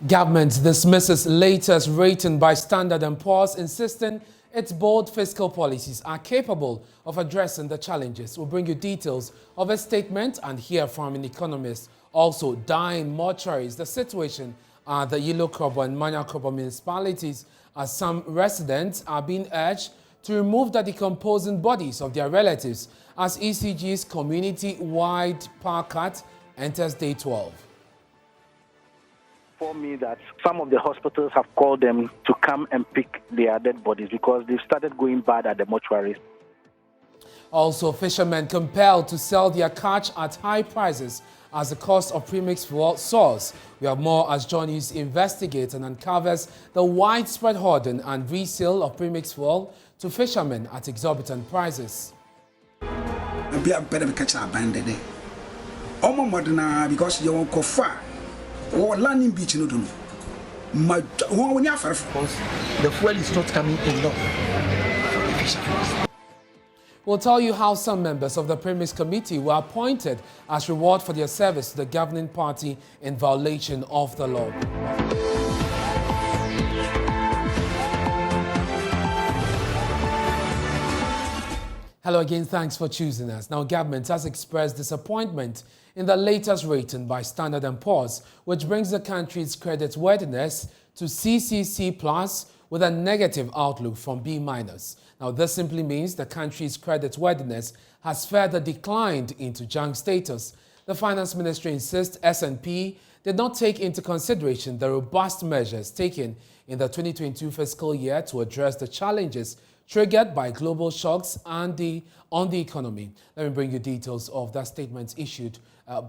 Government dismisses latest rating by Standard & Poor's, insisting its bold fiscal policies are capable of addressing the challenges. We'll bring you details of a statement and hear from an economist. Also, dying mortuaries, the situation at the Yilo Krobo and Manya Krobo municipalities, as some residents are being urged to remove the decomposing bodies of their relatives as ECG's community-wide power cut enters day 12. Me that some of the hospitals have called them to come and pick their dead bodies because they've started going bad at the mortuaries. Also, fishermen compelled to sell their catch at high prices as the cost of premixed fuel soars. We have more as John News investigates and uncovers the widespread hoarding and resale of premixed fuel to fishermen at exorbitant prices. Because you won't go far. Or landing beach no do. The fuel is not coming enough. We'll tell you how some members of the Premix Committee were appointed as reward for their service to the governing party in violation of the law. Hello again, thanks for choosing us. Now, government has expressed disappointment in the latest rating by Standard & Poor's, which brings the country's credit worthiness to CCC plus with a negative outlook from B minus. Now, this simply means the country's credit worthiness has further declined into junk status. The Finance Ministry insists S&P did not take into consideration the robust measures taken in the 2022 fiscal year to address the challenges triggered by global shocks and on the economy. Let me bring you details of that statement issued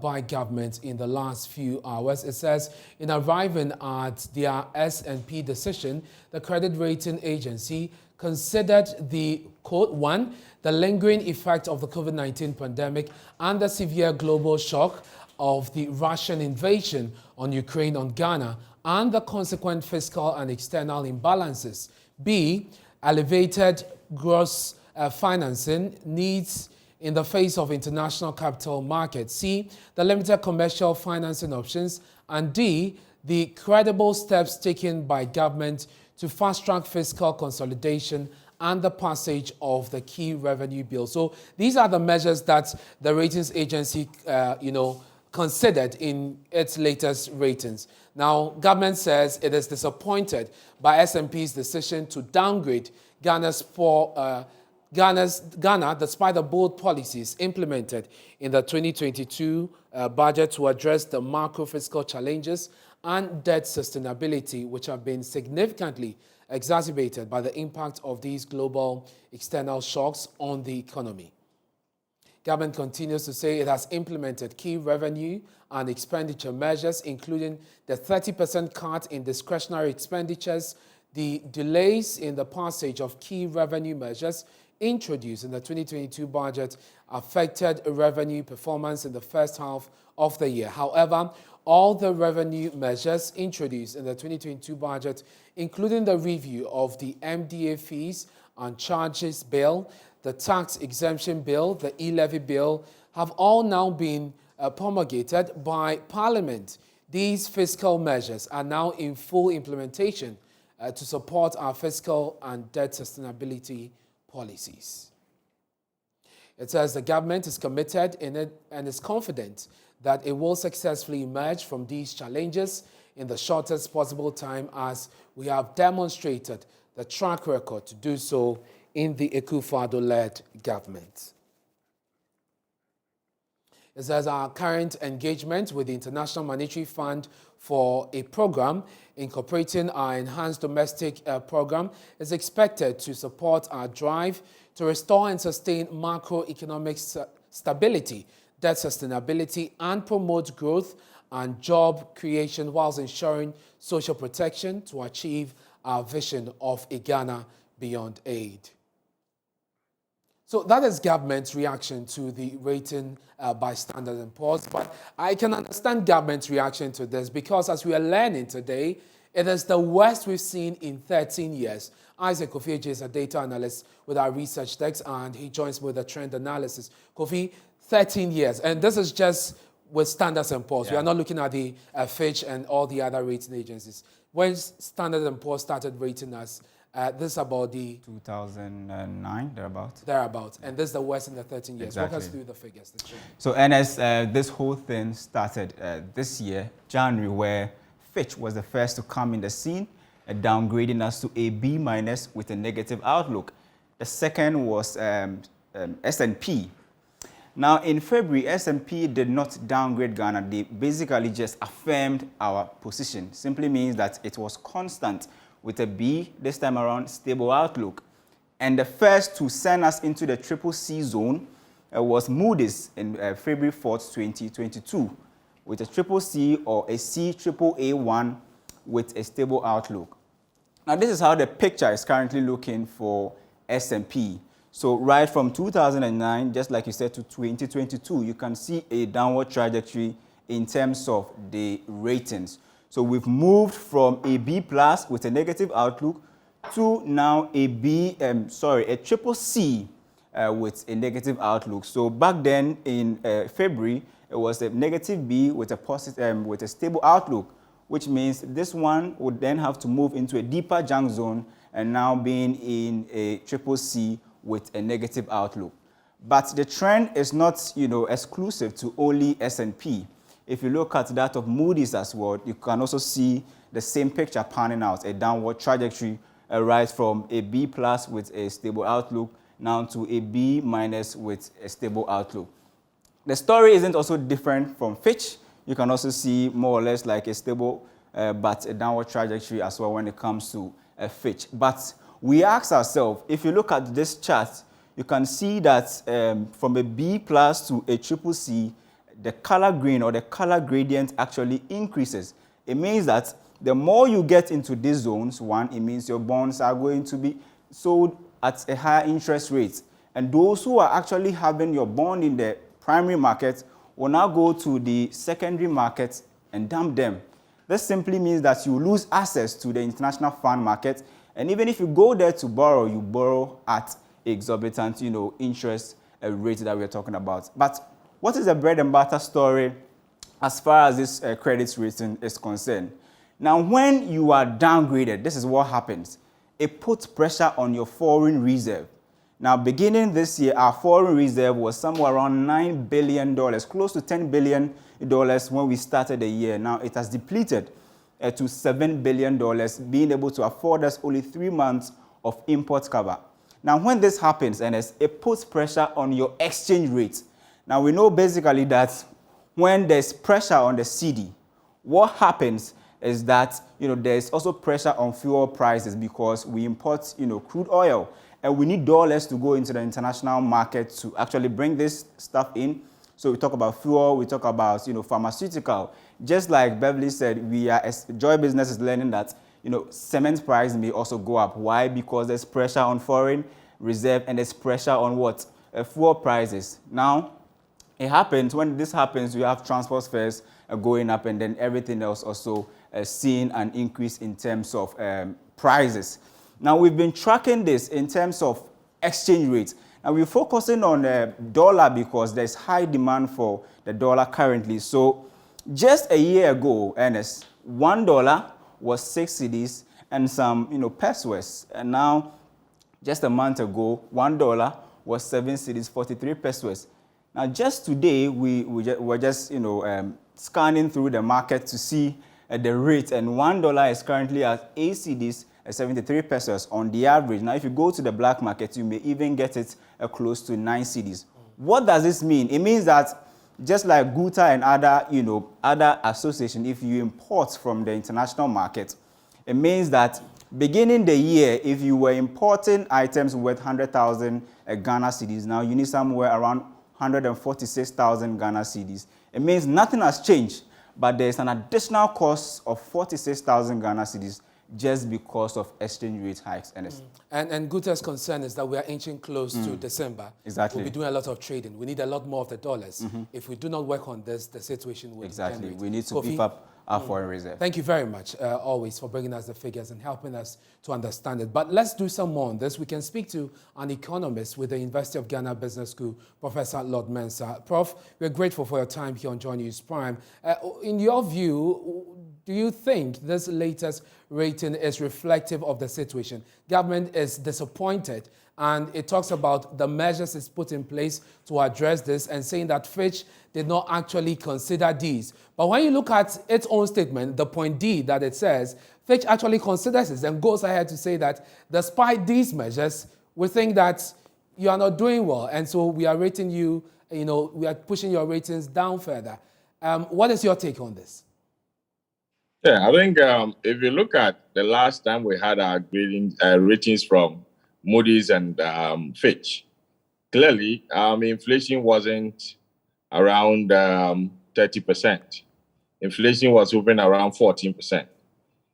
by government in the last few hours. It says, in arriving at their S&P decision, the credit rating agency considered the, quote, one, the lingering effect of the COVID-19 pandemic and the severe global shock of the Russian invasion on Ukraine on Ghana and the consequent fiscal and external imbalances. B, elevated gross financing needs in the face of international capital markets. C, the limited commercial financing options. And D, the credible steps taken by government to fast-track fiscal consolidation and the passage of the key revenue bill. So these are the measures that the ratings agency, considered in its latest ratings. Now, government says it is disappointed by S&P's decision to downgrade Ghana despite the bold policies implemented in the 2022 budget to address the macro-fiscal challenges and debt sustainability, which have been significantly exacerbated by the impact of these global external shocks on the economy. Government continues to say it has implemented key revenue and expenditure measures, including the 30% cut in discretionary expenditures, the delays in the passage of key revenue measures introduced in the 2022 budget affected revenue performance in the first half of the year. However, all the revenue measures introduced in the 2022 budget, including the review of the MDA fees and charges bill, the tax exemption bill, the e-levy bill, have all now been promulgated by Parliament. These fiscal measures are now in full implementation to support our fiscal and debt sustainability policies. It says the government is committed in it and is confident that it will successfully emerge from these challenges in the shortest possible time, as we have demonstrated the track record to do so in the Akufo-Addo-led government. It says our current engagement with the International Monetary Fund for a program incorporating our enhanced domestic program is expected to support our drive to restore and sustain macroeconomic stability, debt sustainability, and promote growth and job creation whilst ensuring social protection to achieve our vision of a Ghana beyond aid. So that is government's reaction to the rating by Standard & Poor's. But I can understand government's reaction to this because, as we are learning today, it is the worst we've seen in 13 years. Isaac Kofi is a data analyst with our research desk, and he joins me with a trend analysis. Kofi, 13 years. And this is just with Standard & Poor's. We are not looking at the Fitch and all the other rating agencies. When Standard & Poor's started rating us, this is about the 2009, thereabouts. Thereabouts. And this is the worst in the 13 years. Exactly. Walk us through the figures. So, Ernest, this whole thing started this year, January, where Fitch was the first to come in the scene, downgrading us to a B- with a negative outlook. The second was S&P. Now, in February, S&P did not downgrade Ghana. They basically just affirmed our position. Simply means that it was constant with a B, this time around, stable outlook. And the first to send us into the triple C zone was Moody's in February 4th, 2022, with a triple C or a C triple A1 with a stable outlook. Now, this is how the picture is currently looking for S&P. So right from 2009, just like you said, to 2022, you can see a downward trajectory in terms of the ratings. So we've moved from a B+ with a negative outlook to now a triple C with a negative outlook. So back then in February, it was a negative B with a positive with a stable outlook, which means this one would then have to move into a deeper junk zone and now being in a triple C with a negative outlook. But the trend is not, exclusive to only S&P. If you look at that of Moody's as well, you can also see the same picture panning out, a downward trajectory, right from a B+ with a stable outlook now to a B- with a stable outlook. The story isn't also different from Fitch. You can also see more or less like a stable but a downward trajectory as well when it comes to Fitch. But we ask ourselves, if you look at this chart, you can see that from a B+ to a triple C, the color green or the color gradient actually increases. It means that the more you get into these zones, one, it means your bonds are going to be sold at a higher interest rate. And those who are actually having your bond in the primary market will now go to the secondary market and dump them. This simply means that you lose access to the international fund market. And even if you go there to borrow, you borrow at exorbitant, interest rate that we're talking about. But what is the bread and butter story as far as this credit rating is concerned? Now, when you are downgraded, this is what happens. It puts pressure on your foreign reserve. Now, beginning this year, our foreign reserve was somewhere around $9 billion, close to $10 billion when we started the year. Now, it has depleted to $7 billion, being able to afford us only 3 months of import cover. Now, when this happens, and it puts pressure on your exchange rate. Now, we know basically that when there's pressure on the CD, what happens is that, there's also pressure on fuel prices because we import, crude oil, and we need dollars to go into the international market to actually bring this stuff in. So we talk about fuel, we talk about, pharmaceutical. Just like Beverly said, Joy Business is learning that, cement price may also go up. Why? Because there's pressure on foreign reserve and there's pressure on what? Fuel prices. Now, it happens, when this happens, you have transport fares going up and then everything else also seeing an increase in terms of prices. Now, we've been tracking this in terms of exchange rates. Now, we're focusing on the dollar because there's high demand for the dollar currently. So, just a year ago, Ernest, $1 was 6 cedis and some, pesos. And now, just a month ago, $1 was 7 cedis, 43 pesos. Now, just today, we're just, scanning through the market to see the rate, and $1 is currently at 8 cedis, 73 pesos on the average. Now, if you go to the black market, you may even get it close to 9 cedis. What does this mean? It means that just like Guta and other associations, if you import from the international market, it means that beginning the year, if you were importing items worth 100,000 Ghana cedis, now you need somewhere around 146,000 Ghana cedis. It means nothing has changed, but there's an additional cost of 46,000 Ghana cedis just because of exchange rate hikes. And Guta's concern is that we are inching close to December. Exactly. We'll be doing a lot of trading. We need a lot more of the dollars. If we do not work on this, the situation will Exactly. degenerate. We need to beef up our foreign reserve. Thank you very much, always, for bringing us the figures and helping us to understand it. But let's do some more on this. We can speak to an economist with the University of Ghana Business School, Professor Lord Mensah. Prof, we're grateful for your time here on Joy News Prime. In your view, do you think this latest rating is reflective of the situation? Government is disappointed, and it talks about the measures it's put in place to address this and saying that Fitch did not actually consider these. But when you look at its own statement, the point D that it says, Fitch actually considers this and goes ahead to say that despite these measures, we think that you are not doing well. And so we are rating you, we are pushing your ratings down further. What is your take on this? Yeah, I think if you look at the last time we had our ratings from Moody's and Fitch, clearly inflation wasn't around 30%. Inflation was hovering around 14%.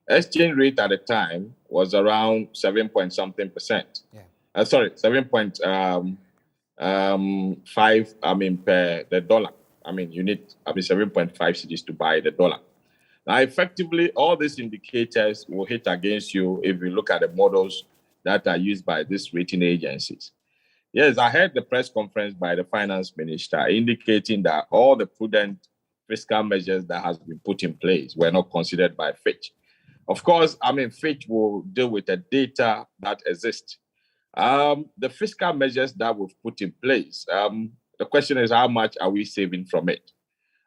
Exchange rate at the time was around 7 point something percent. Yeah. 7.5. Per the dollar. You need 7.5 cedis to buy the dollar. Now, effectively, all these indicators will hit against you if you look at the models that are used by these rating agencies. Yes, I heard the press conference by the finance minister indicating that all the prudent fiscal measures that has been put in place were not considered by Fitch. Of course, Fitch will deal with the data that exists. The fiscal measures that we've put in place, the question is how much are we saving from it?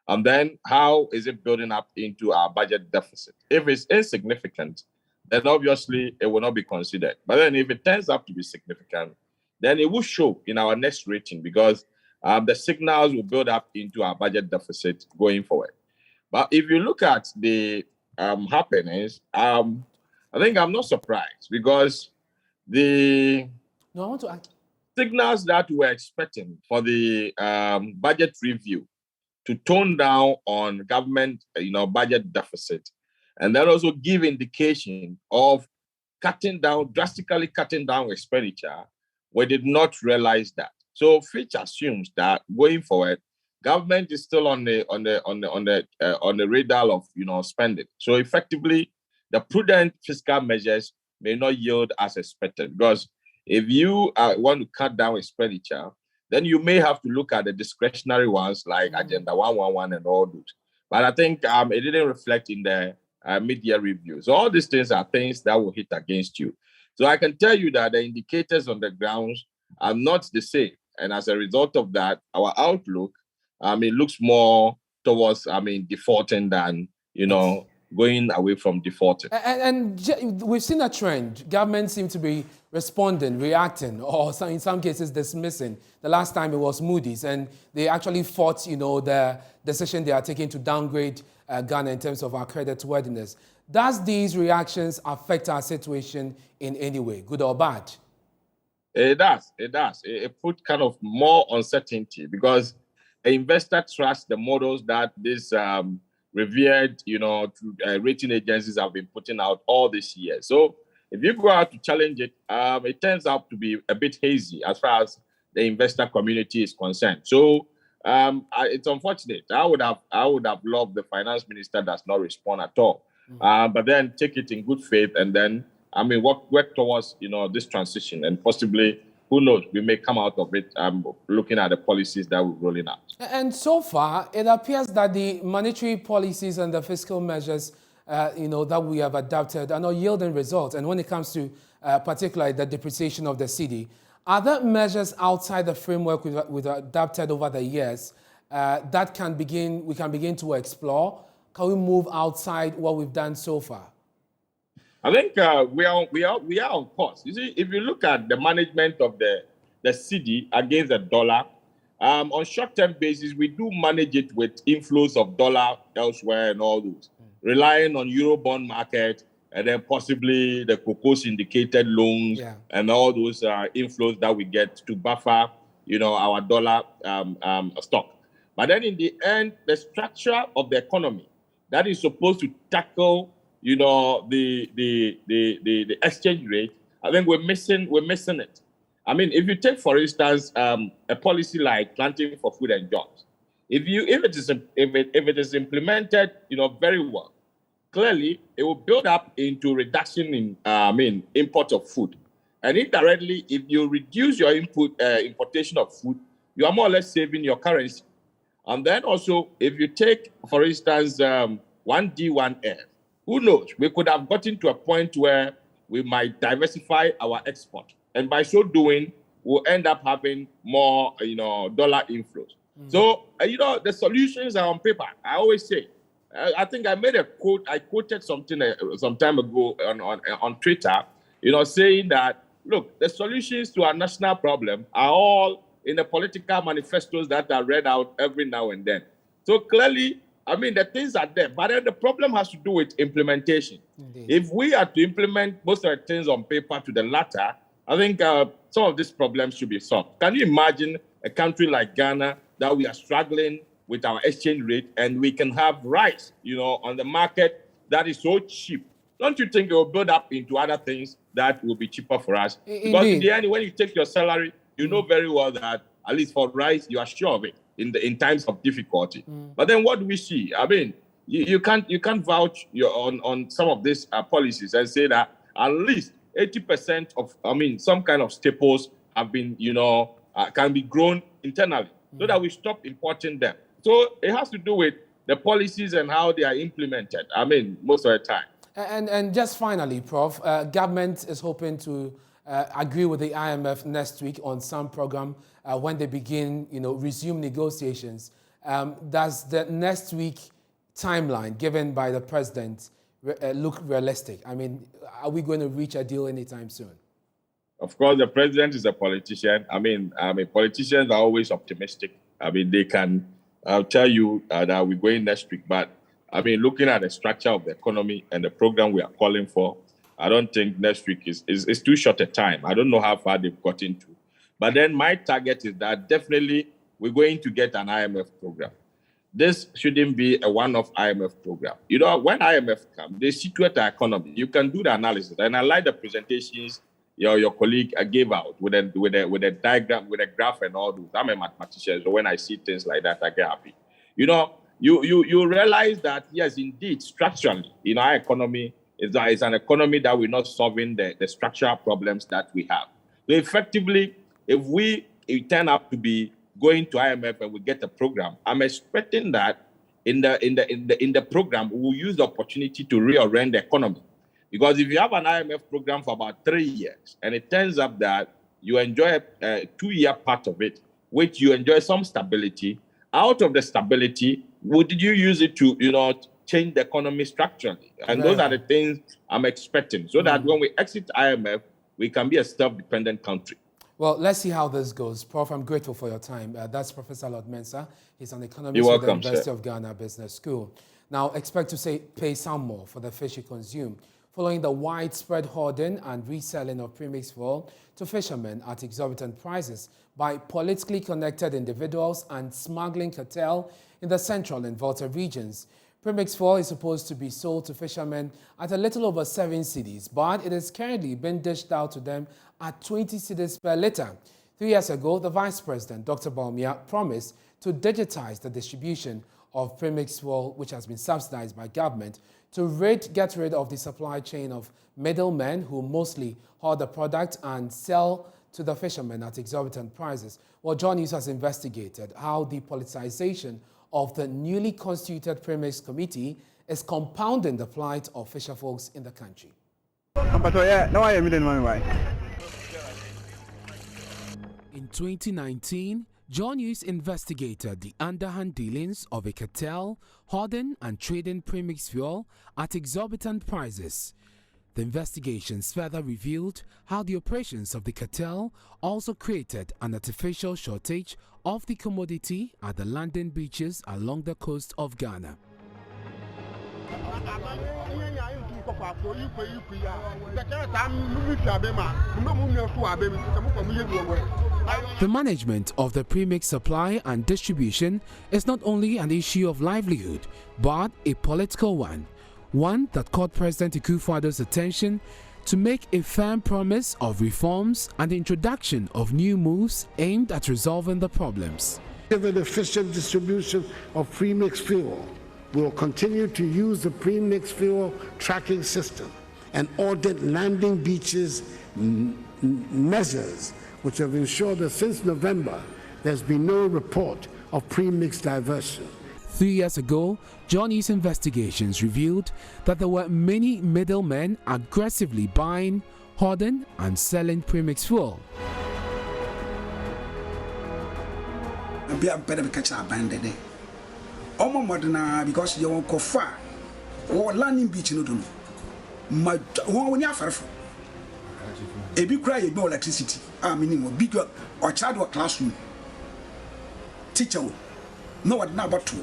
And then how is it building up into our budget deficit? If it's insignificant, then obviously it will not be considered. But then if it turns out to be significant, then it will show in our next rating because the signals will build up into our budget deficit going forward. But if you look at the happenings, I think I'm not surprised because the signals that we're expecting for the budget review to tone down on government, budget deficit, and then also give indication of drastically cutting down expenditure. We did not realize that. So Fitch assumes that going forward, government is still on the radar of spending. So effectively, the prudent fiscal measures may not yield as expected because if you want to cut down expenditure, then you may have to look at the discretionary ones like Agenda 111 and all those. But I think it didn't reflect in the media review. So all these things are things that will hit against you. So I can tell you that the indicators on the ground are not the same. And as a result of that, our outlook, it looks more towards, defaulting than, going away from defaulting. And we've seen a trend. Governments seem to be responding, reacting, or in some cases dismissing. The last time it was Moody's, and they actually fought, the decision they are taking to downgrade Ghana in terms of our credit worthiness. Does these reactions affect our situation in any way, good or bad? It does. It put kind of more uncertainty because the investor trusts the models that this revered, rating agencies have been putting out all this year. So if you go out to challenge it, it turns out to be a bit hazy as far as the investor community is concerned. So it's unfortunate. I would have loved the finance minister does not respond at all. But then take it in good faith and then work towards this transition and possibly, who knows, we may come out of it looking at the policies that we're rolling out. And so far, it appears that the monetary policies and the fiscal measures, that we have adopted are not yielding results. And when it comes to particularly the depreciation of the cedi, are there measures outside the framework we've adopted over the years that we can begin to explore? Can we move outside what we've done so far? I think we are on course. You see, if you look at the management of the cedi against the dollar, on short-term basis, we do manage it with inflows of dollar elsewhere and all those, relying on Eurobond market and then possibly the cocoa syndicated loans and all those inflows that we get to buffer, our dollar stock. But then in the end, the structure of the economy that is supposed to tackle the exchange rate, I think we're missing it. If you take, for instance, a policy like planting for food and jobs, if it is implemented, very well, clearly it will build up into reduction in import of food. And indirectly, if you reduce your importation of food, you are more or less saving your currency. And then also, if you take, for instance, 1D1F, who knows? We could have gotten to a point where we might diversify our export. And by so doing, we'll end up having more, dollar inflows. So, the solutions are on paper. I always say, I think I made a quote. I quoted something some time ago on Twitter, saying that, look, the solutions to our national problem are all in the political manifestos that are read out every now and then. So clearly, the things are there, but then the problem has to do with implementation. Indeed. If we are to implement most of the things on paper to the latter, I think some of these problems should be solved. Can you imagine a country like Ghana that we are struggling with our exchange rate and we can have rice, on the market that is so cheap? Don't you think it will build up into other things that will be cheaper for us? Indeed. Because in the end, when you take your salary, you know very well that at least for rice, you are sure of it in times of difficulty. But then what do we see? You can't vouch on some of these policies and say that at least 80% of some kind of staples have been can be grown internally so that we stop importing them. So it has to do with the policies and how they are implemented. Most of the time. And just finally, Prof, government is hoping to agree with the IMF next week on some program when they begin, resume negotiations. Does the next week timeline given by the president look realistic? Are we going to reach a deal anytime soon? Of course, the president is a politician. Politicians are always optimistic. They can tell you that we're going next week, but looking at the structure of the economy and the program we are calling for, I don't think next week is too short a time. I don't know how far they've gotten to. But then my target is that definitely we're going to get an IMF program. This shouldn't be a one-off IMF program. When IMF comes, they situate the economy. You can do the analysis. And I like the presentations your colleague gave out with a diagram, with a graph and all those. I'm a mathematician, so when I see things like that, I get happy. You realize that, yes, indeed, structurally, our economy is an economy that we're not solving the structural problems that we have. So effectively, if we turn up to be going to IMF and we get a program, I'm expecting that in the program, we will use the opportunity to reorient the economy. Because if you have an IMF program for about 3 years, and it turns up that you enjoy a 2-year part of it, which you enjoy some stability, out of the stability, did you use it to, change the economy structurally? And those are the things I'm expecting, so that when we exit IMF, we can be a self-dependent country. Well, let's see how this goes. Prof, I'm grateful for your time. That's Professor Lord Mensah. He's an economist at the University of Ghana Business School. Now, expect to pay some more for the fish you consume, following the widespread hoarding and reselling of premixed fuel to fishermen at exorbitant prices by politically connected individuals and smuggling cartel in the central and Volta regions. Premixed fuel is supposed to be sold to fishermen at a little over 7 cedis, but it is currently being dished out to them at 20 cedis per litre. 3 years ago, the Vice President, Dr. Bawumia, promised to digitize the distribution of premixed fuel, which has been subsidized by government, to get rid of the supply chain of middlemen who mostly hoard the product and sell to the fishermen at exorbitant prices. Well, John News has investigated how the politicization of the newly constituted Premix Committee is compounding the plight of fisher folks in the country. In 2019, John News investigated the underhand dealings of a cartel hoarding and trading premixed fuel at exorbitant prices. The investigations further revealed how the operations of the cartel also created an artificial shortage of the commodity at the landing beaches along the coast of Ghana. The management of the premix supply and distribution is not only an issue of livelihood, but a political one that caught President Akufo-Addo's attention to make a firm promise of reforms and the introduction of new moves aimed at resolving the problems. Given the efficient distribution of premixed fuel, will continue to use the premixed fuel tracking system and audit landing beaches measures, which have ensured that since November, there's been no report of premixed diversion. 3 years ago, Johnny's investigations revealed that there were many middlemen aggressively buying, hoarding, and selling premixed fuel. Because you won't go far or landing beach no do. My one ya farfo. E bi cry no electricity. Meaning big or child or classroom. Teacher no what now about to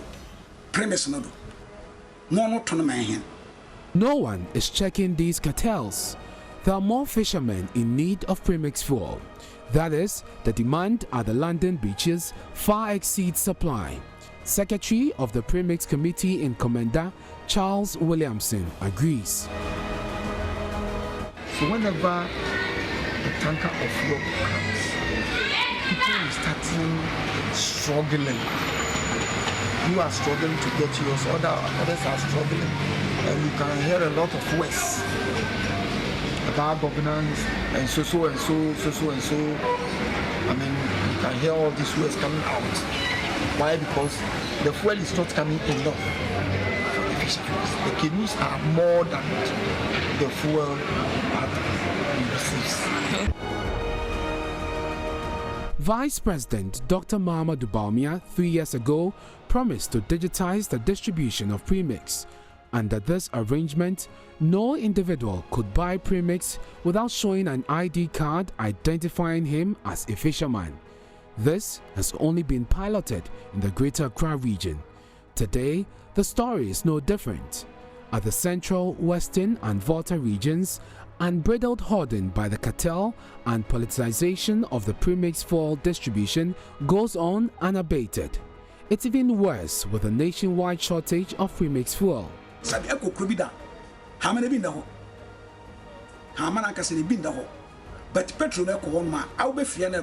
premise no do. No turn my hand. No one is checking these cartels. There are more fishermen in need of premixed fuel. That is, the demand at the London beaches far exceeds supply. Secretary of the Premix Committee in Commander, Charles Williamson, agrees. So whenever a tanker of fuel comes, people are starting struggling. You are struggling to get yours, others are struggling. And you can hear a lot of words about governance and so. I mean, you can hear all these words coming out. Why? Because the fuel is not coming enough for the fisheries. The canoes are more than the fuel that we receive. Vice President Dr. Mahamudu Bawumia 3 years ago promised to digitize the distribution of premix. Under this arrangement, no individual could buy premix without showing an ID card identifying him as a fisherman. This has only been piloted in the Greater Accra region. Today, the story is no different. At the Central, Western and Volta regions, unbridled hoarding by the cartel and politicization of the premixed fuel distribution goes on unabated. It's even worse with a nationwide shortage of premixed fuel. But petrol I'll be free and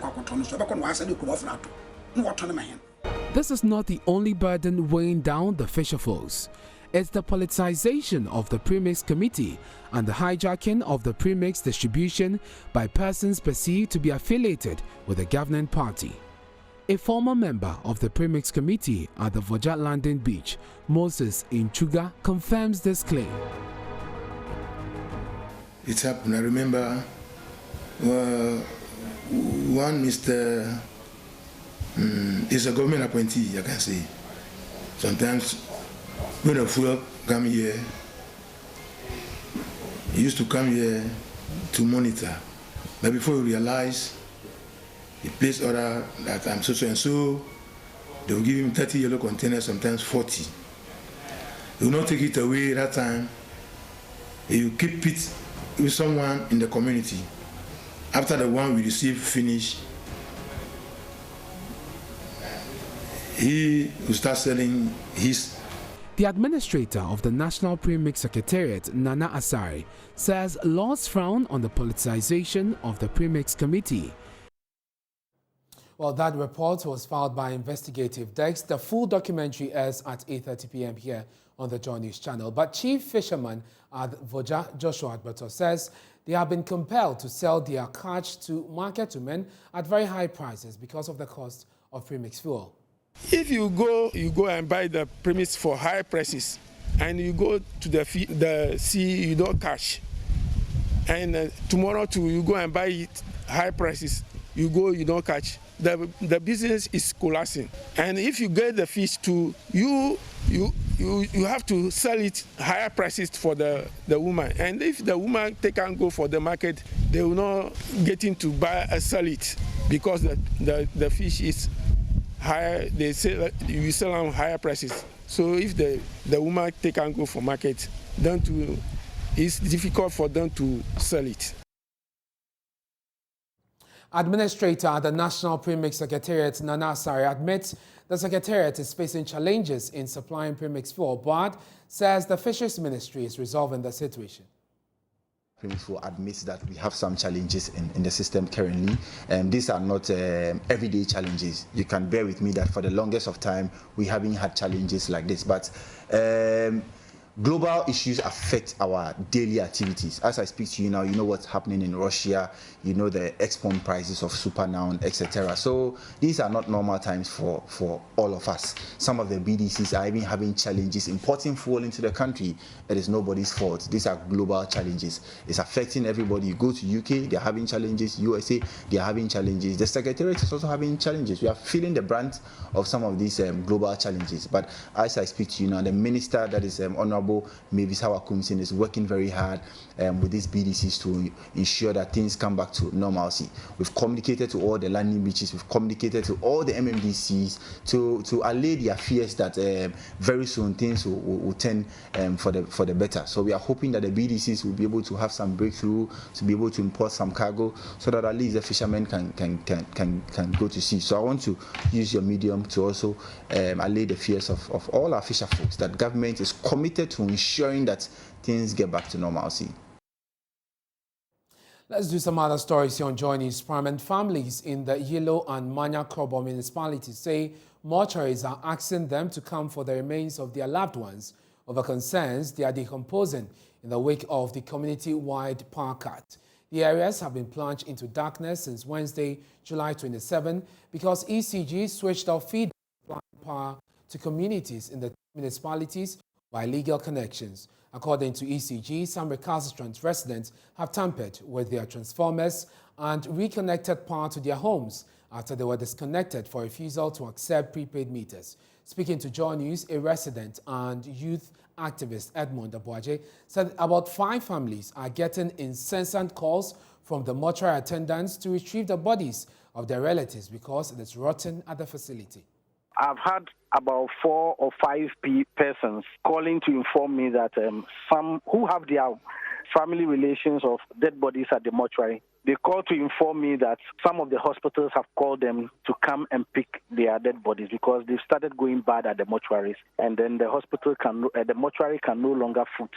This is not the only burden weighing down the fisherfolks. It's the politicization of the Premix Committee and the hijacking of the premix distribution by persons perceived to be affiliated with the governing party. A former member of the Premix Committee at the Voja Landing Beach, Moses Inchuga, confirms this claim. It happened. I remember one Mr. Is a government appointee, I can say. Sometimes when the fuel come here, he used to come here to monitor. But before you realize, he placed order that I'm so and so, they will give him 30 yellow containers, sometimes 40. He will not take it away that time. He will keep it with someone in the community. After the one we receive finish, he will start selling his. The administrator of the National Premix Secretariat, Nana Asare, says laws frown on the politicization of the Premix Committee. Well, that report was filed by Investigative Desk. The full documentary airs at 8:30 p.m. here on the Joy News channel. But Chief Fisherman at Voja, Joshua Adberto, says they have been compelled to sell their catch to market women at very high prices because of the cost of premixed fuel. If you go and buy the premix for high prices, and you go to the sea, you don't catch. And tomorrow too, you go and buy it high prices, you don't catch. The business is collapsing. And if you get the fish to you have to sell it higher prices for the woman. And if the woman can't go for the market, they will not get in to buy and sell it because the fish is higher. They sell you sell on higher prices. So if the woman can't go for market, it's difficult for them to sell it. Administrator at the National Premix Secretariat, Nana Asare, admits the Secretariat is facing challenges in supplying premixed fuel, but says the Fisheries Ministry is resolving the situation. will admit that we have some challenges in the system currently. These are not everyday challenges. You can bear with me that for the longest of time, we haven't had challenges like this. But global issues affect our daily activities. As I speak to you now, you know what's happening in Russia, you know the export prices of super now, etc. So these are not normal times for all of us. Some of the BDCs are even having challenges importing fuel into the country. It is nobody's fault. These are global challenges. It's affecting everybody. You go to UK, they're having challenges. USA, they're having challenges. The Secretariat is also having challenges. We are feeling the brunt of some of these global challenges. But as I speak to you now, the minister, that is Honorable Mavis Hawakumsin, is working very hard with these BDCs to ensure that things come back to normalcy. We've communicated to all the landing beaches, we've communicated to all the MMDCs to allay their fears that very soon things will turn for the better. So we are hoping that the BDCs will be able to have some breakthrough, to be able to import some cargo, so that at least the fishermen can go to sea. So I want to use your medium to also allay the fears of all our fisher folks, that government is committed to ensuring that things get back to normalcy. Let's do some other stories here on Joy News. Prominent families in the Yilo and Manya Krobo municipalities say mortuaries are asking them to come for the remains of their loved ones over concerns they are decomposing in the wake of the community-wide power cut. The areas have been plunged into darkness since Wednesday, July 27, because ECG switched off feed power to communities in the municipalities by legal connections. According to ECG, some recalcitrant residents have tampered with their transformers and reconnected power to their homes after they were disconnected for refusal to accept prepaid meters. Speaking to Joy News, a resident and youth activist, Edmond Abuaje, said about 5 families are getting incessant calls from the mortuary attendants to retrieve the bodies of their relatives because it is rotten at the facility. I've had about 4 or 5 persons calling to inform me that some who have their family relations of dead bodies at the mortuary, they called to inform me that some of the hospitals have called them to come and pick their dead bodies because they've started going bad at the mortuaries, and then the mortuary can no longer foot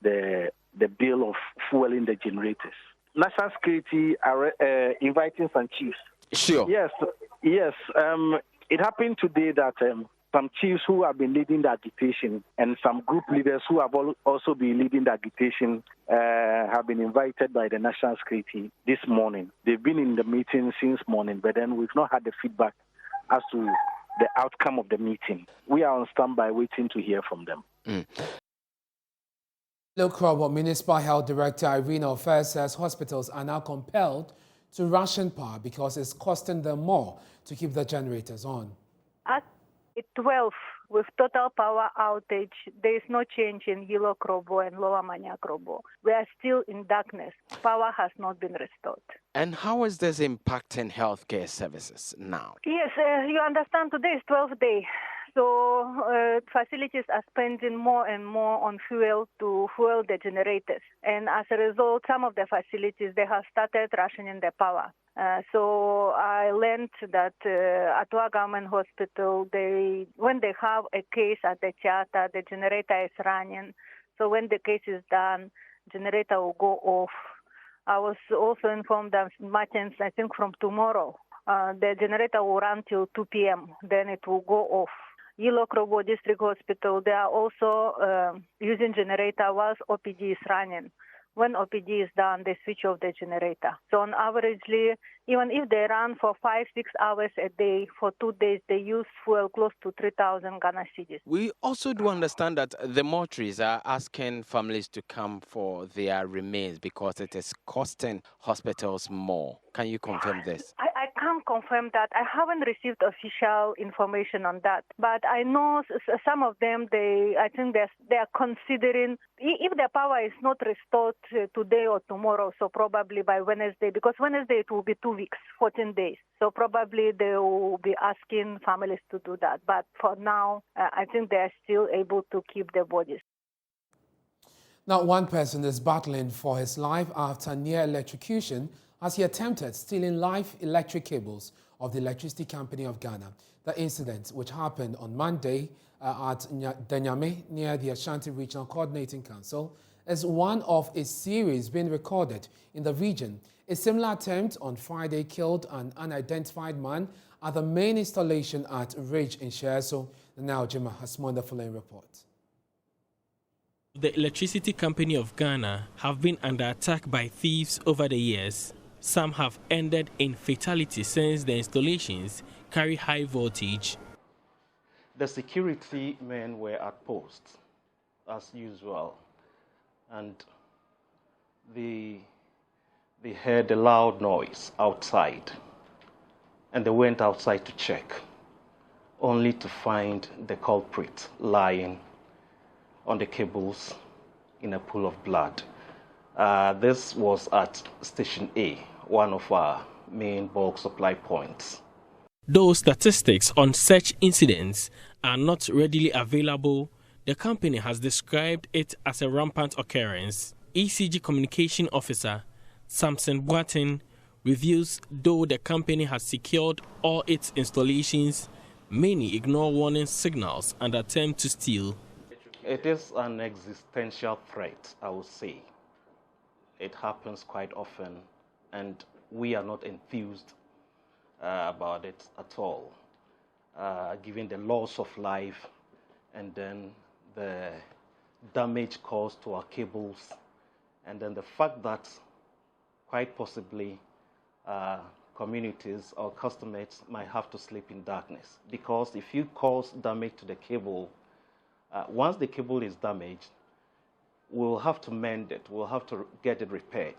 the bill of fueling the generators. National Security are inviting some chiefs. Sure. Yes. It happened today that some chiefs who have been leading the agitation and some group leaders who have also been leading the agitation have been invited by the National Security this morning. They've been in the meeting since morning, but then we've not had the feedback as to the outcome of the meeting. We are on standby waiting to hear from them. Local Municipal Health Director Irina Ofer says hospitals are now compelled to ration power because it's costing them more to keep the generators on. At 12, with total power outage, there is no change in Yilo Krobo and Lower Manya Krobo. We are still in darkness. Power has not been restored. And how is this impacting healthcare services now? Yes, you understand today is 12th day. So facilities are spending more and more on fuel to fuel the generators. And as a result, some of the facilities, they have started rationing the power. So I learned that at our government hospital, when they have a case at the theater, the generator is running. So when the case is done, generator will go off. I was also informed that Martins, I think from tomorrow, the generator will run till 2 p.m. Then it will go off. Yilo Krobo District Hospital, they are also using generator whilst OPD is running. When OPD is done, they switch off the generator. So on averagely, even if they run for 5-6 hours a day, for 2 days, they use fuel close to 3,000 Ghana cedis. We also do understand that the mortuaries are asking families to come for their remains because it is costing hospitals more. Can you confirm this? I can't confirm that. I haven't received official information on that. But I know some of them, I think they are considering, if the power is not restored today or tomorrow, so probably by Wednesday, because Wednesday it will be 2 weeks, 14 days. So probably they will be asking families to do that. But for now, I think they are still able to keep their bodies. Now, one person is battling for his life after near electrocution as he attempted stealing live electric cables of the Electricity Company of Ghana. The incident, which happened on Monday at Danyame near the Ashanti Regional Coordinating Council, is one of a series being recorded in the region. A similar attempt on Friday killed an unidentified man at the main installation at Ridge in Sherso. Now Jima has more on the following report. The Electricity Company of Ghana have been under attack by thieves over the years. Some have ended in fatality since the installations carry high voltage. The security men were at post, as usual, and they heard a loud noise outside, and they went outside to check, only to find the culprit lying on the cables in a pool of blood. This was at Station A, one of our main bulk supply points. Though statistics on such incidents are not readily available, the company has described it as a rampant occurrence. ECG Communication Officer Samson Boateng reviews though the company has secured all its installations, many ignore warning signals and attempt to steal. It is an existential threat, I would say. It happens quite often, and we are not enthused about it at all, given the loss of life and then the damage caused to our cables, and then the fact that quite possibly communities or customers might have to sleep in darkness. Because if you cause damage to the cable, once the cable is damaged, we'll have to mend it, we'll have to get it repaired.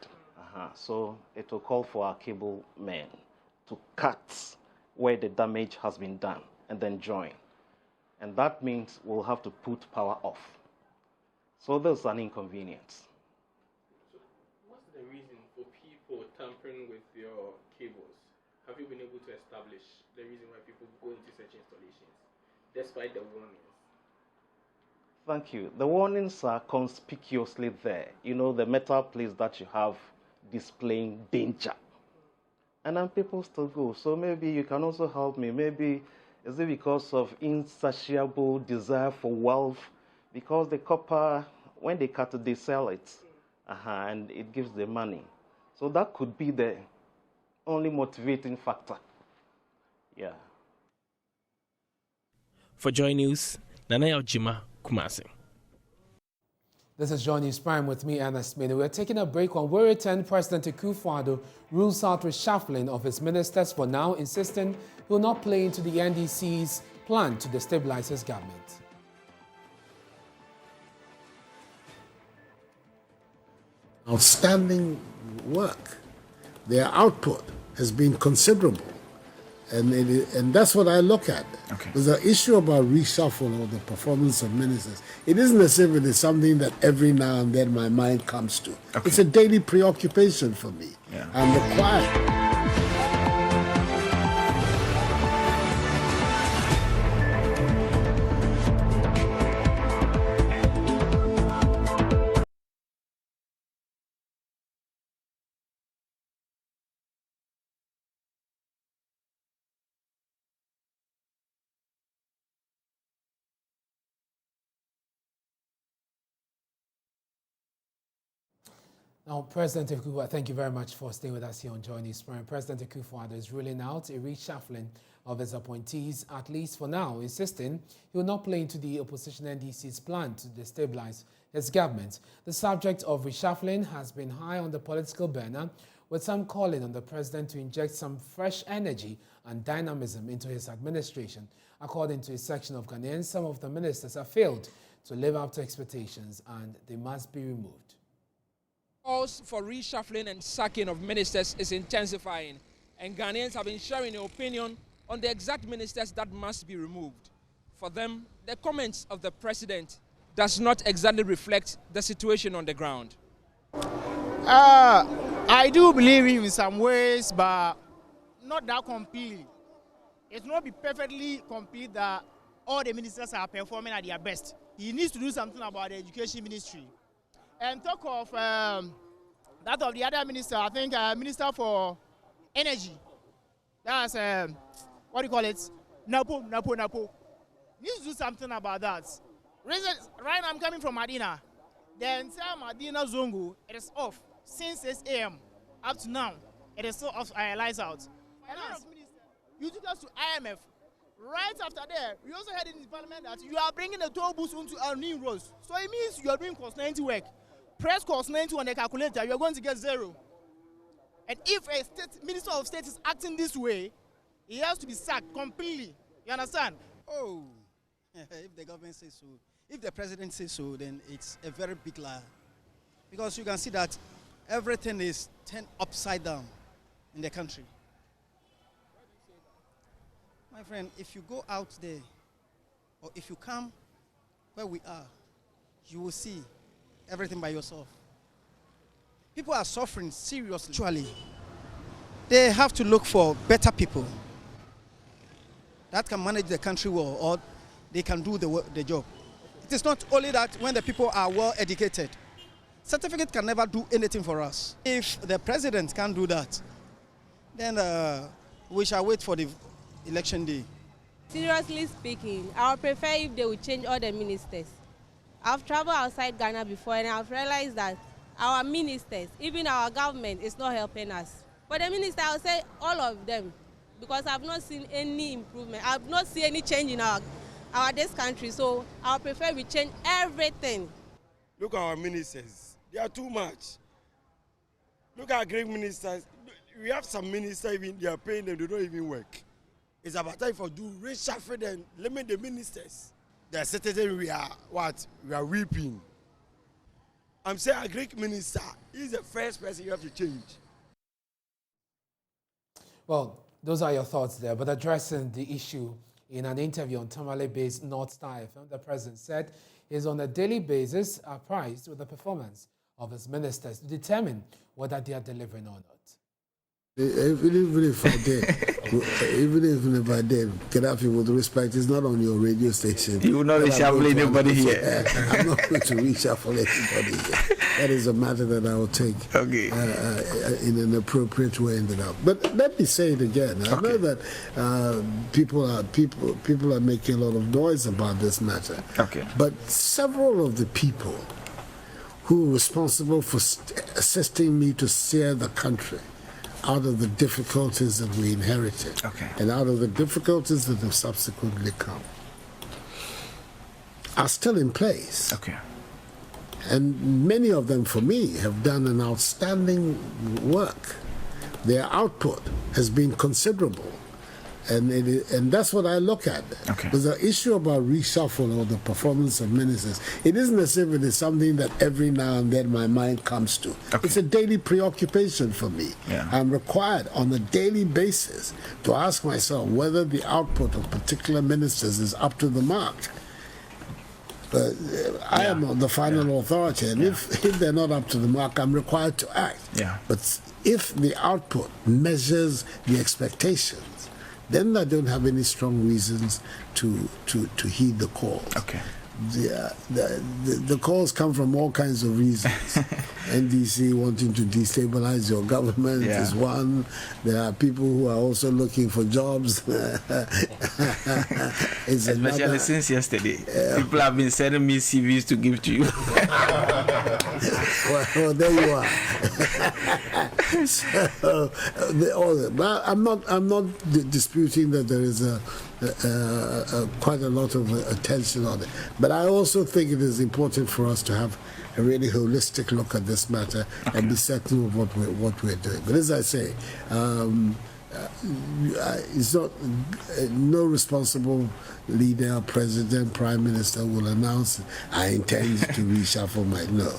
So it will call for our cable men to cut where the damage has been done and then join. And that means we'll have to put power off. So there's an inconvenience. So what's the reason for people tampering with your cables? Have you been able to establish the reason why people go into such installations, despite the warnings? Thank you. The warnings are conspicuously there. You know, the metal plates that you have displaying danger. And then people still go. So maybe you can also help me. Maybe is it because of insatiable desire for wealth? Because the copper, when they cut it, they sell it. And it gives them money. So that could be the only motivating factor. Yeah. For Joy News, Nanaya Ojima, Kumasi. This is Joy News Prime with me, Ernest Kojo. We're taking a break. When we return, President Akufo-Addo rules out reshuffling of his ministers for now, insisting he will not play into the NDC's plan to destabilize his government. Outstanding work. Their output has been considerable. And that's what I look at. Okay. There's an issue about reshuffle of the performance of ministers. It isn't as if it is something that every now and then my mind comes to. Okay. It's a daily preoccupation for me. Yeah. I'm required. Now, President Akufo, thank you very much for staying with us here on Joy News Prime. President Akufo-Addo is ruling out a reshuffling of his appointees, at least for now, insisting he will not play into the opposition NDC's plan to destabilize his government. The subject of reshuffling has been high on the political burner, with some calling on the president to inject some fresh energy and dynamism into his administration. According to a section of Ghanaians, some of the ministers have failed to live up to expectations and they must be removed. Calls for reshuffling and sacking of ministers is intensifying, and Ghanaians have been sharing their opinion on the exact ministers that must be removed. For them, the comments of the president does not exactly reflect the situation on the ground. I do believe him in some ways, but not that completely. It will not be perfectly complete that all the ministers are performing at their best. He needs to do something about the education ministry. And talk of that of the other minister, I think Minister for Energy. That's, what do you call it? Napo. Needs to do something about that. Right now I'm coming from Medina. The entire Madina Zongo, it is off since 6 a.m. up to now. It is still off, lights out. You took us to IMF. Right after that, we also had in the parliament that you are bringing the toll booths into our new roads. So it means you are doing cost 90 work. Press cost 90 on the calculator, you are going to get 0. And if a minister of state is acting this way, he has to be sacked completely. You understand? Oh, if the government says so, if the president says so, then it's a very big lie. Because you can see that everything is turned upside down in the country. My friend, if you go out there, or if you come where we are, you will see everything by yourself. People are suffering seriously. Actually, they have to look for better people that can manage the country well, or they can do the job. It is not only that when the people are well educated, certificate can never do anything for us. If the president can't do that, then we shall wait for the election day. Seriously speaking, I would prefer if they would change all the ministers. I've traveled outside Ghana before and I've realized that our ministers, even our government, is not helping us. For the minister, I would say all of them, because I've not seen any improvement. I've not seen any change in our this country, so I would prefer we change everything. Look at our ministers. They are too much. Look at great ministers. We have some ministers, even they are paying them, they don't even work. It's about time for do reshuffle and limit the ministers. The citizens we are what? We are weeping. I'm saying a Greek minister is the first person you have to change. Well, those are your thoughts there, but addressing the issue in an interview on Tamale-based North Star FM, the president said he's on a daily basis apprised with the performance of his ministers to determine whether they are delivering or not. Even if I did, Gaddafi, with respect, is not on your radio station. You will not reshuffle anybody here. I'm not going to reshuffle anybody here. That is a matter that I will take in an appropriate way. But let me say it again. I know that people are making a lot of noise about this matter. But several of the people who are responsible for assisting me to steer the country out of the difficulties that we inherited and out of the difficulties that have subsequently come are still in place. And many of them, for me, have done an outstanding work. Their output has been considerable. And that's what I look at. There's an issue about reshuffle or the performance of ministers. It isn't as if it is something that every now and then my mind comes to. It's a daily preoccupation for me. I'm required on a daily basis to ask myself whether the output of particular ministers is up to the mark. I am not the final authority, and if they're not up to the mark, I'm required to act. But if the output measures the expectations, then I don't have any strong reasons to heed the calls. The calls come from all kinds of reasons. NDC wanting to destabilize your government is one. There are people who are also looking for jobs. Especially since yesterday. People have been sending me CVs to give to you. well, there you are. But I'm not disputing that there is quite a lot of attention on it. But I also think it is important for us to have a really holistic look at this matter and be certain of what we're doing. But as I say, it's not no responsible leader, president, prime minister will announce, I intend to reshuffle my... No.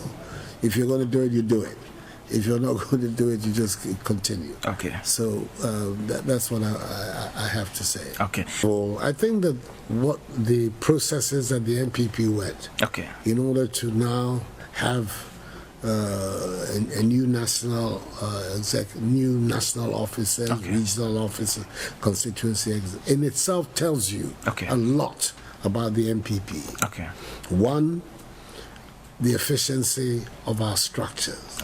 If you're going to do it, you do it. If you're not going to do it, you just continue. So that's what I have to say. So I think that what the processes that the MPP went in order to now have a new national new national officer, regional officer, constituency in itself tells you a lot about the MPP. One, the efficiency of our structures.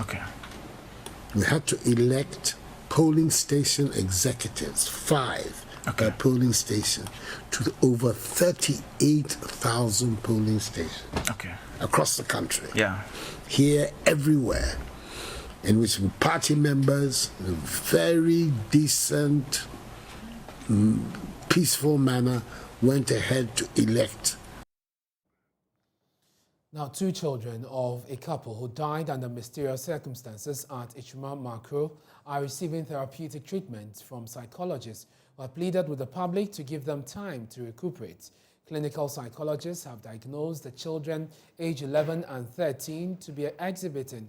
We had to elect polling station executives, 5 polling station to over 38,000 polling stations across the country. Yeah. Here, everywhere, in which party members, in a very decent, peaceful manner, went ahead to elect. Now, 2 children of a couple who died under mysterious circumstances at Ichuma Makro are receiving therapeutic treatment from psychologists who have pleaded with the public to give them time to recuperate. Clinical psychologists have diagnosed the children aged 11 and 13 to be exhibiting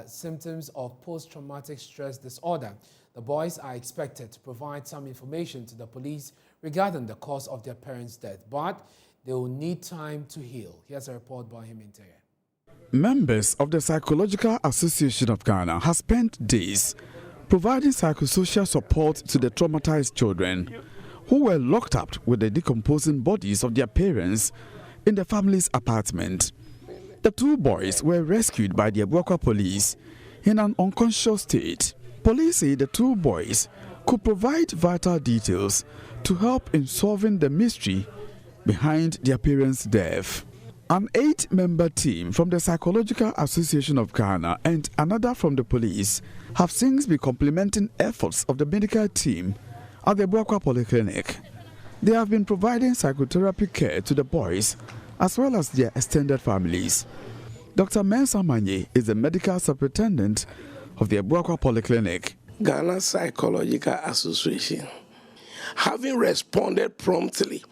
symptoms of post-traumatic stress disorder. The boys are expected to provide some information to the police regarding the cause of their parents' death, but they will need time to heal. Here's a report by him in Taya. Members of the Psychological Association of Ghana have spent days providing psychosocial support to the traumatized children who were locked up with the decomposing bodies of their parents in the family's apartment. The 2 boys were rescued by the Abuakwa police in an unconscious state. Police say the 2 boys could provide vital details to help in solving the mystery behind their parents' death. An 8-member team from the Psychological Association of Ghana and another from the police have since been complementing efforts of the medical team at the Abuakwa Polyclinic. They have been providing psychotherapy care to the boys as well as their extended families. Dr. Mensa Manye is the medical superintendent of the Abuakwa Polyclinic. Ghana Psychological Association, having responded promptly,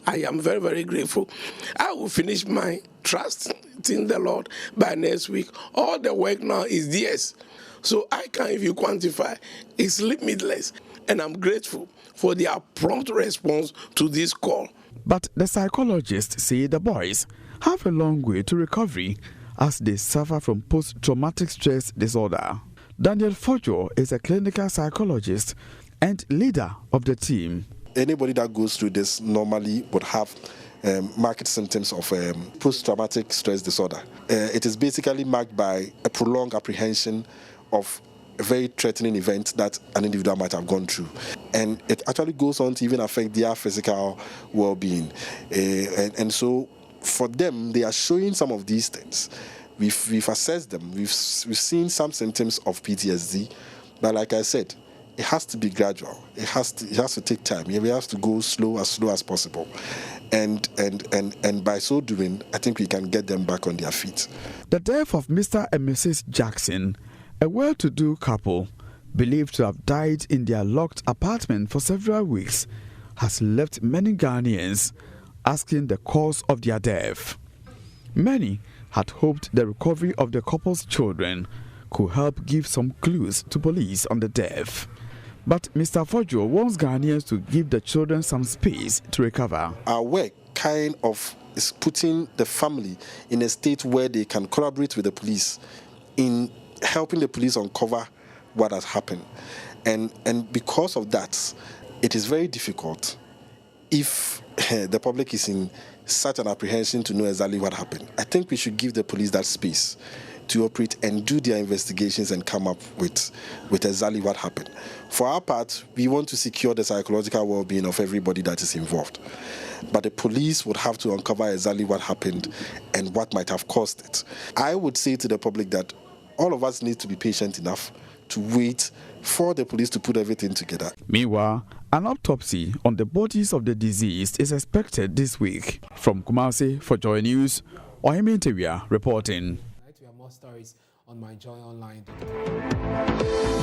I am very, very grateful. I will finish my trust in the Lord by next week. All the work now is theirs. So I can't even quantify. It's limitless. And I'm grateful for their prompt response to this call. But the psychologists say the boys have a long way to recovery as they suffer from post-traumatic stress disorder. Daniel Fojo is a clinical psychologist and leader of the team. Anybody that goes through this normally would have marked symptoms of post-traumatic stress disorder. It is basically marked by a prolonged apprehension of a very threatening event that an individual might have gone through. And it actually goes on to even affect their physical well-being. And so for them, they are showing some of these things. We've assessed them. We've seen some symptoms of PTSD. But like I said, it has to be gradual. It has to take time. We have to go slow as possible. And by so doing, I think we can get them back on their feet. The death of Mr. and Mrs. Jackson, a well-to-do couple believed to have died in their locked apartment for several weeks, has left many Ghanaians asking the cause of their death. Many had hoped the recovery of the couple's children could help give some clues to police on the death. But Mr. Fojo wants Ghanaians to give the children some space to recover. Our work kind of is putting the family in a state where they can collaborate with the police in helping the police uncover what has happened. And because of that, it is very difficult if the public is in such an apprehension to know exactly what happened. I think we should give the police that space to operate and do their investigations and come up with exactly what happened. For our part, we want to secure the psychological well-being of everybody that is involved. But the police would have to uncover exactly what happened and what might have caused it. I would say to the public that all of us need to be patient enough to wait for the police to put everything together. Meanwhile, an autopsy on the bodies of the deceased is expected this week. From Kumasi for Joy News, Ohime Ntewia reporting. We have more stories on myjoyonline.com.